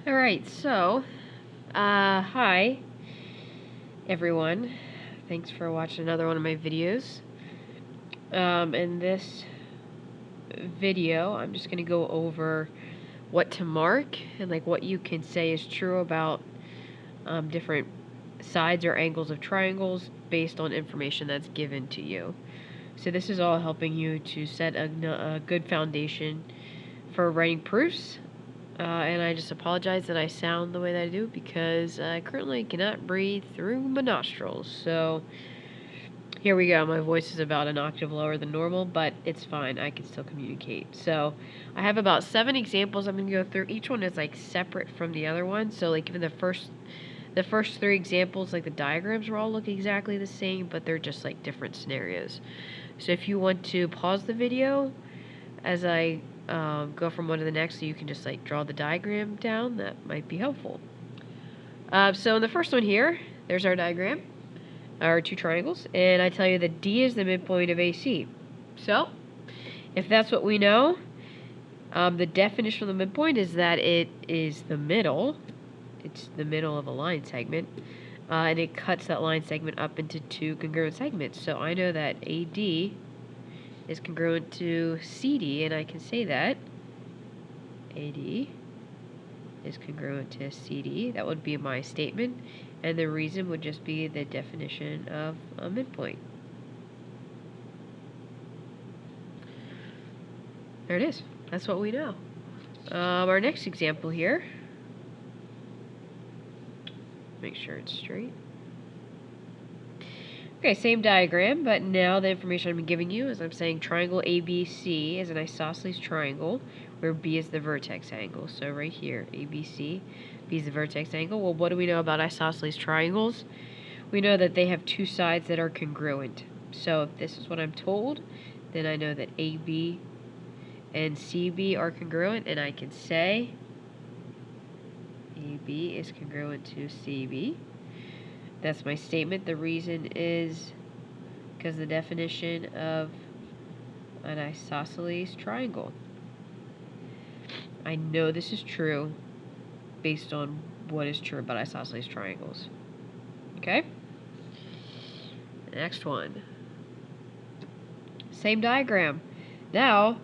Alright, so, hi, everyone. Thanks for watching another one of my videos. In this video, I'm just going to go over what to mark and, like, what you can say is true about different sides or angles of triangles based on information that's given to you. So this is all helping you to set a good foundation for writing proofs. And I just apologize that I sound the way that I do because I currently cannot breathe through my nostrils. So here we go. My voice is about an octave lower than normal, but it's fine. I can still communicate. So I have about 7 examples I'm going to go through. Each one is like separate from the other one. So like even the first 3 examples, like the diagrams will all look exactly the same, but they're just like different scenarios. So if you want to pause the video as I go from one to the next so you can just like draw the diagram down, that might be helpful. So in the first one here, there's our diagram, our 2 triangles, and I tell you that D is the midpoint of AC. So if that's what we know, the definition of the midpoint is that it is the middle. It's the middle of a line segment, and it cuts that line segment up into 2 congruent segments. So I know that AD is congruent to CD, and I can say that AD is congruent to CD. That would be my statement, and the reason would just be the definition of a midpoint. There it is. That's what we know. Our next example here. Make sure it's straight. Okay, same diagram, but now the information I'm giving you is I'm saying triangle ABC is an isosceles triangle where B is the vertex angle. So right here, ABC, B is the vertex angle. Well, what do we know about isosceles triangles? We know that they have 2 sides that are congruent. So if this is what I'm told, then I know that AB and CB are congruent, and I can say AB is congruent to CB. That's my statement. The reason is because the definition of an isosceles triangle. I know this is true based on what is true about isosceles triangles. Okay? Next one. Same diagram. Now,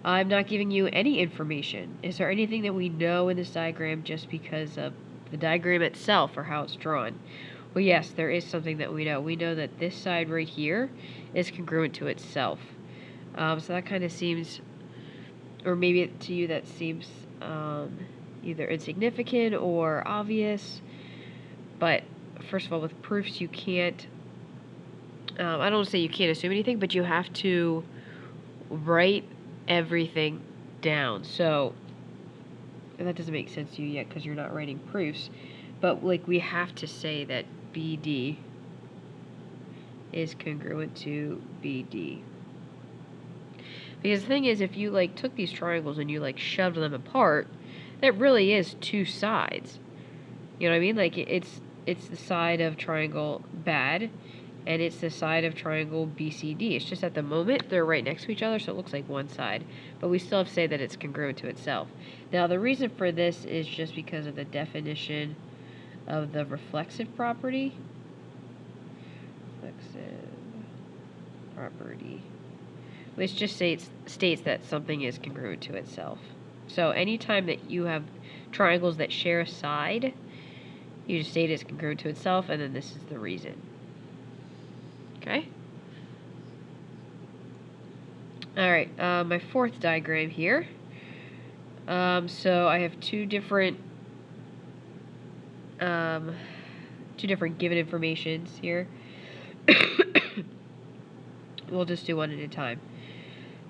I'm not giving you any information. Is there anything that we know in this diagram just because of the diagram itself or how it's drawn? Well, yes, there is something that we know. We know that this side right here is congruent to itself. So that kind of seems, or maybe to you that seems either insignificant or obvious. But first of all, with proofs, you can't, I don't want to say you can't assume anything, but you have to write everything down. So that doesn't make sense to you yet because you're not writing proofs. But like we have to say that BD is congruent to BD. Because the thing is, if you like took these triangles and you like shoved them apart, that really is 2 sides. You know what I mean? Like it's the side of triangle bad, and it's the side of triangle BCD. It's just at the moment they're right next to each other, so it looks like one side. But we still have to say that it's congruent to itself. Now the reason for this is just because of the definition of the reflexive property. Reflexive property. Which just states that something is congruent to itself. So anytime that you have triangles that share a side, you just state it's congruent to itself, and then this is the reason. Okay? Alright, my 4th diagram here. So I have 2 different given informations here. We'll just do one at a time.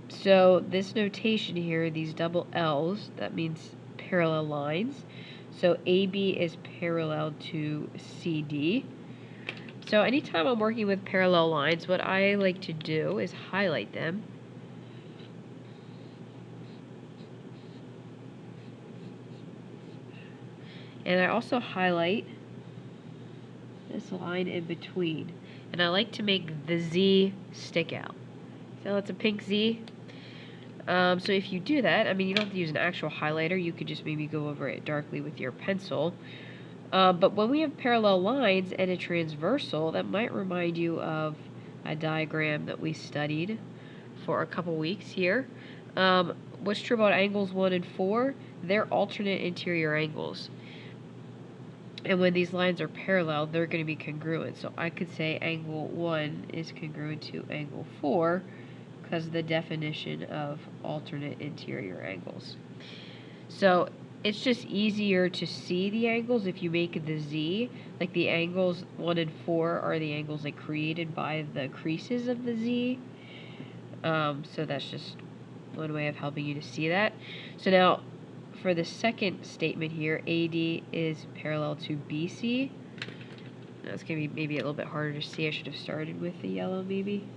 So this notation here, these double L's, that means parallel lines. So AB is parallel to CD. So anytime I'm working with parallel lines, what I like to do is highlight them. And I also highlight this line in between. And I like to make the Z stick out. So it's a pink Z. So if you do that, I mean, you don't have to use an actual highlighter. You could just maybe go over it darkly with your pencil. But when we have parallel lines and a transversal, that might remind you of a diagram that we studied for a couple weeks here. What's true about angles 1 and 4? They're alternate interior angles. And when these lines are parallel, they're going to be congruent. So I could say angle 1 is congruent to angle 4 because of the definition of alternate interior angles. So it's just easier to see the angles if you make the Z. Like the angles 1 and 4 are the angles like created by the creases of the Z. So that's just one way of helping you to see that. So now for the second statement here, AD is parallel to BC. That's going to be maybe a little bit harder to see. I should have started with the yellow maybe.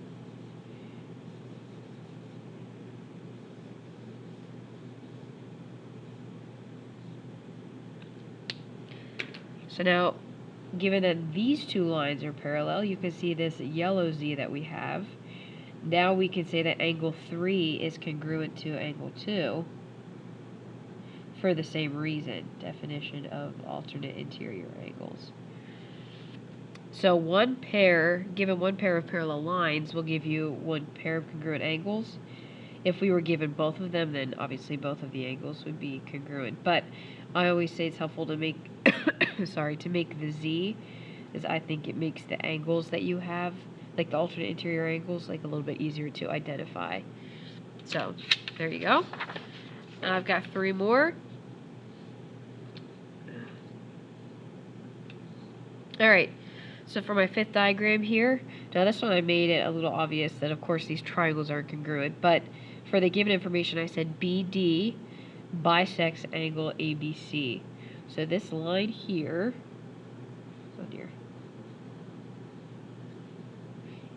So now, given that these two lines are parallel, you can see this yellow Z that we have. Now we can say that angle 3 is congruent to angle 2 for the same reason, definition of alternate interior angles. So given one pair of parallel lines will give you one pair of congruent angles. If we were given both of them, then obviously both of the angles would be congruent. But I always say it's helpful to make, to make the Z, as I think it makes the angles that you have, like the alternate interior angles, like a little bit easier to identify. So there you go. I've got 3 more. All right. So for my 5th diagram here, now this one I made it a little obvious that of course these triangles aren't congruent, but for the given information I said BD bisects angle ABC. So this line here,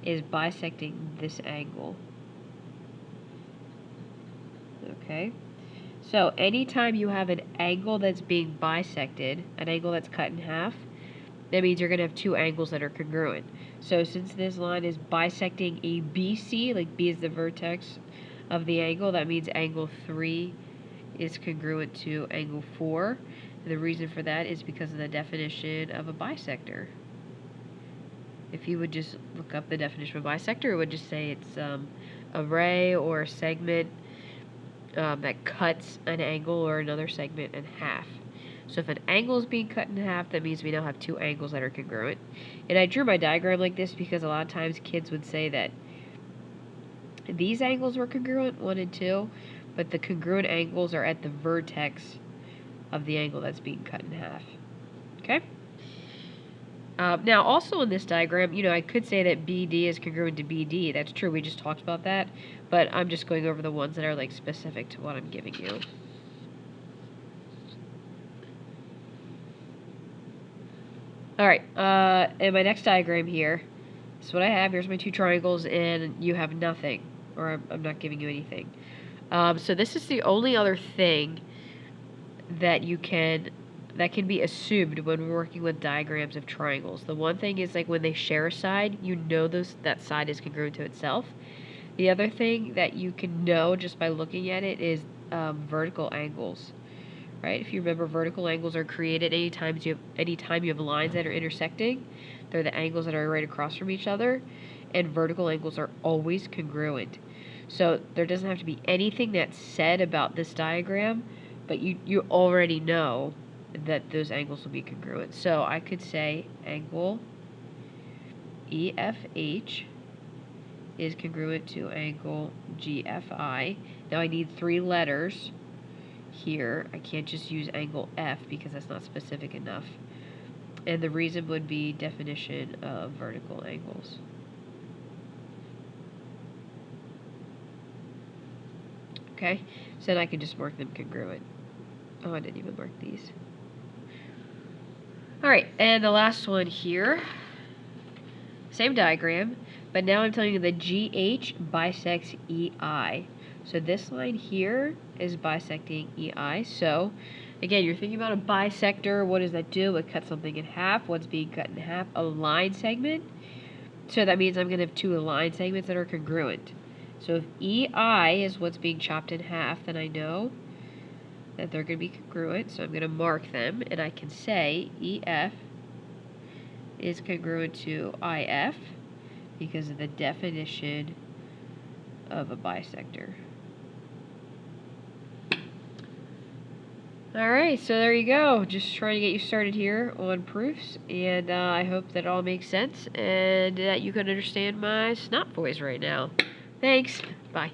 is bisecting this angle. Okay? So anytime you have an angle that's being bisected, an angle that's cut in half, that means you're going to have 2 angles that are congruent. So since this line is bisecting a BC, like B is the vertex of the angle, that means angle 3 is congruent to angle 4. And the reason for that is because of the definition of a bisector. If you would just look up the definition of a bisector, it would just say it's a ray or a segment that cuts an angle or another segment in half. So if an angle is being cut in half, that means we now have 2 angles that are congruent. And I drew my diagram like this because a lot of times kids would say that these angles were congruent, 1 and 2, but the congruent angles are at the vertex of the angle that's being cut in half. Okay? Now, also in this diagram, I could say that BD is congruent to BD. That's true. We just talked about that. But I'm just going over the ones that are like specific to what I'm giving you. All right, and my next diagram here, this is what I have. Here's my 2 triangles, and you have nothing, or I'm not giving you anything. So this is the only other thing that can be assumed when we're working with diagrams of triangles. The one thing is like when they share a side, that side is congruent to itself. The other thing that you can know just by looking at it is vertical angles. Right? If you remember, vertical angles are created anytime you have lines that are intersecting. They're the angles that are right across from each other, and vertical angles are always congruent. So there doesn't have to be anything that's said about this diagram, but you already know that those angles will be congruent. So I could say angle EFH is congruent to angle GFI. Now I need 3 letters here. I can't just use angle F because that's not specific enough. And the reason would be definition of vertical angles. Okay, so then I can just mark them congruent. Oh, I didn't even mark these. Alright, and the last one here, same diagram, but now I'm telling you that GH bisects EI. So this line here is bisecting EI. So again, you're thinking about a bisector. What does that do? It cuts something in half. What's being cut in half? A line segment. So that means I'm going to have 2 line segments that are congruent. So if EI is what's being chopped in half, then I know that they're going to be congruent, so I'm going to mark them, and I can say EF is congruent to IF because of the definition of a bisector. Alright, so there you go. Just trying to get you started here on proofs, and I hope that all makes sense and that you can understand my snot voice right now. Thanks. Bye.